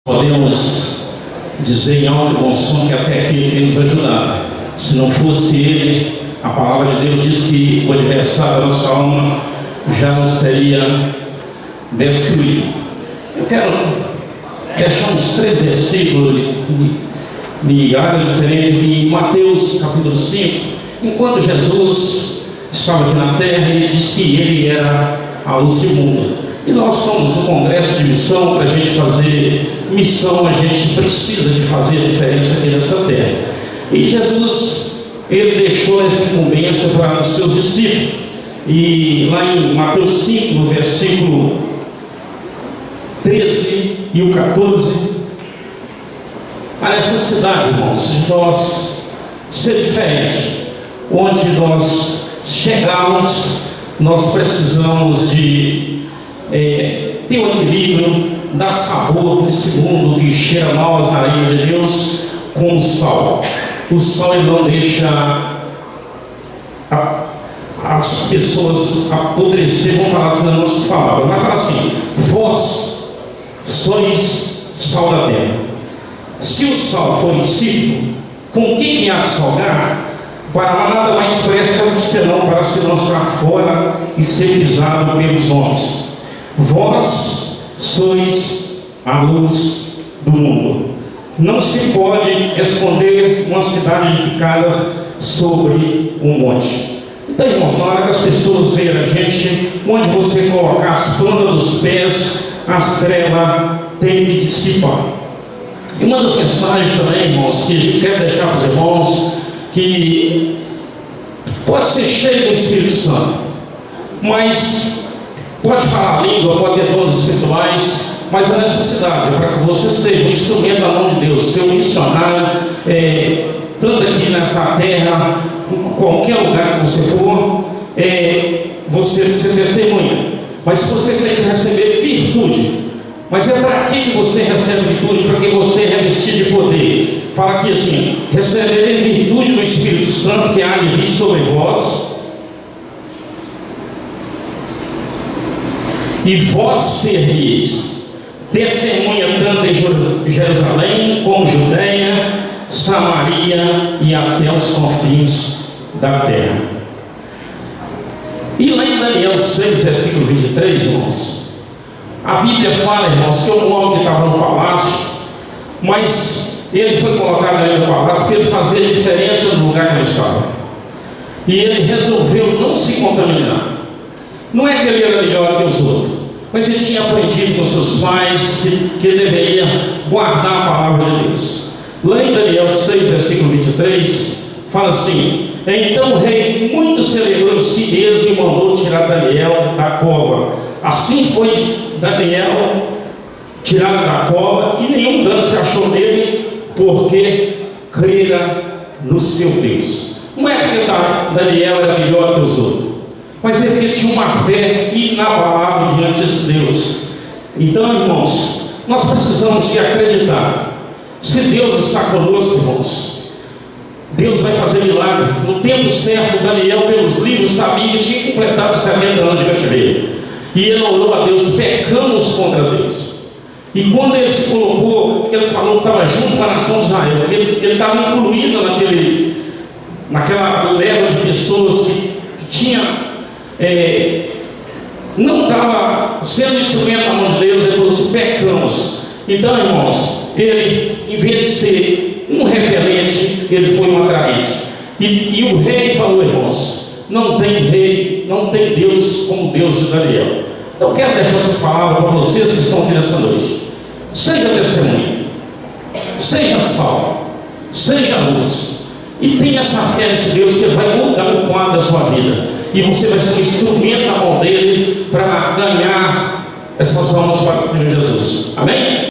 Podemos dizer em alto e bom som que até aqui ele tem nos ajudado. Se não fosse ele, a palavra de Deus diz que o adversário da nossa alma já nos teria destruído. Eu quero deixar uns 3 versículos de áreas diferentes de Mateus capítulo 5. Enquanto Jesus estava aqui na terra, ele disse que ele era a luz do mundo. E nós somos no congresso de missão. Para a gente fazer missão, a gente precisa de fazer a diferença aqui nessa terra. E Jesus, ele deixou essa incumbência para os seus discípulos. E lá em Mateus 5, no versículo 13 e o 14, a necessidade, irmãos, de nós ser diferente. Onde nós chegarmos, nós precisamos de ter um equilíbrio, dar sabor nesse mundo que cheira mal às narinas de Deus, com o sal. O sal, ele não deixa as pessoas apodrecer. Vamos falar assim nas nossas palavras, mas fala assim: vós sois sal da terra. Se o sal for insípido, com quem há de salgar? Para nada mais presta senão para se lançar fora e ser pisado pelos homens. Vós sois a luz do mundo. Não se pode esconder uma cidade edificada sobre um monte. Então, irmãos, na hora que as pessoas veem a gente, onde você colocar as plantas dos pés, as trevas têm que dissipar. E uma das mensagens também, irmãos, que a gente quer deixar para os irmãos, que pode ser cheio do Espírito Santo, mas pode falar a língua, pode ter dons espirituais, mas a necessidade é para que você seja um instrumento da mão de Deus, ser um missionário, tanto aqui nessa terra, em qualquer lugar que você for, você ser testemunha. Mas você tem que receber virtude. Mas é para quem que você recebe virtude? Para quem você é revestido de poder. Fala aqui assim: recebereis virtude do Espírito Santo que há de vir sobre vós, e vós sereis testemunha tanto em Jerusalém como Judeia, Samaria e até os confins da terra. E lá em Daniel 6, versículo 23, irmãos, a Bíblia fala, irmãos, que é um homem que estava no palácio, mas ele foi colocado ali no palácio para ele fazer a diferença no lugar que ele estava. E ele resolveu não se contaminar. Não é que ele era melhor que os outros, mas ele tinha aprendido com seus pais que ele deveria guardar a palavra de Deus. Lá em Daniel 6, versículo 23, fala assim: então o rei muito celebrou em si mesmo e mandou tirar Daniel da cova. Assim foi Daniel tirado da cova, e nenhum dano se achou nele, porque crera no seu Deus. Não é que Daniel era melhor que os outros, mas é que ele tinha uma fé inabalável diante desse Deus. Então, irmãos, nós precisamos de acreditar. Se Deus está conosco, irmãos, Deus vai fazer milagre. No tempo certo, Daniel, pelos livros, sabia que tinha completado 70 anos de cativeiro. E ele orou a Deus: pecamos contra Deus. E quando ele se colocou, ele falou que estava junto com a nação de Israel, que ele estava incluído naquela leva de pessoas que tinha, não estava sendo instrumento da mão de Deus. Ele falou assim: pecamos. Então, irmãos, ele, em vez de ser um repelente, ele foi um atraente. E o rei falou, irmãos: não tem rei, não tem Deus como Deus de Daniel. Então eu quero deixar essas palavras para vocês que estão aqui nessa noite. Seja testemunha, seja sal, seja luz, e tenha essa fé nesse Deus, que vai mudar o quadro da sua vida, e você vai ser um instrumento na mão dele para ganhar essas almas para o Senhor Jesus. Amém?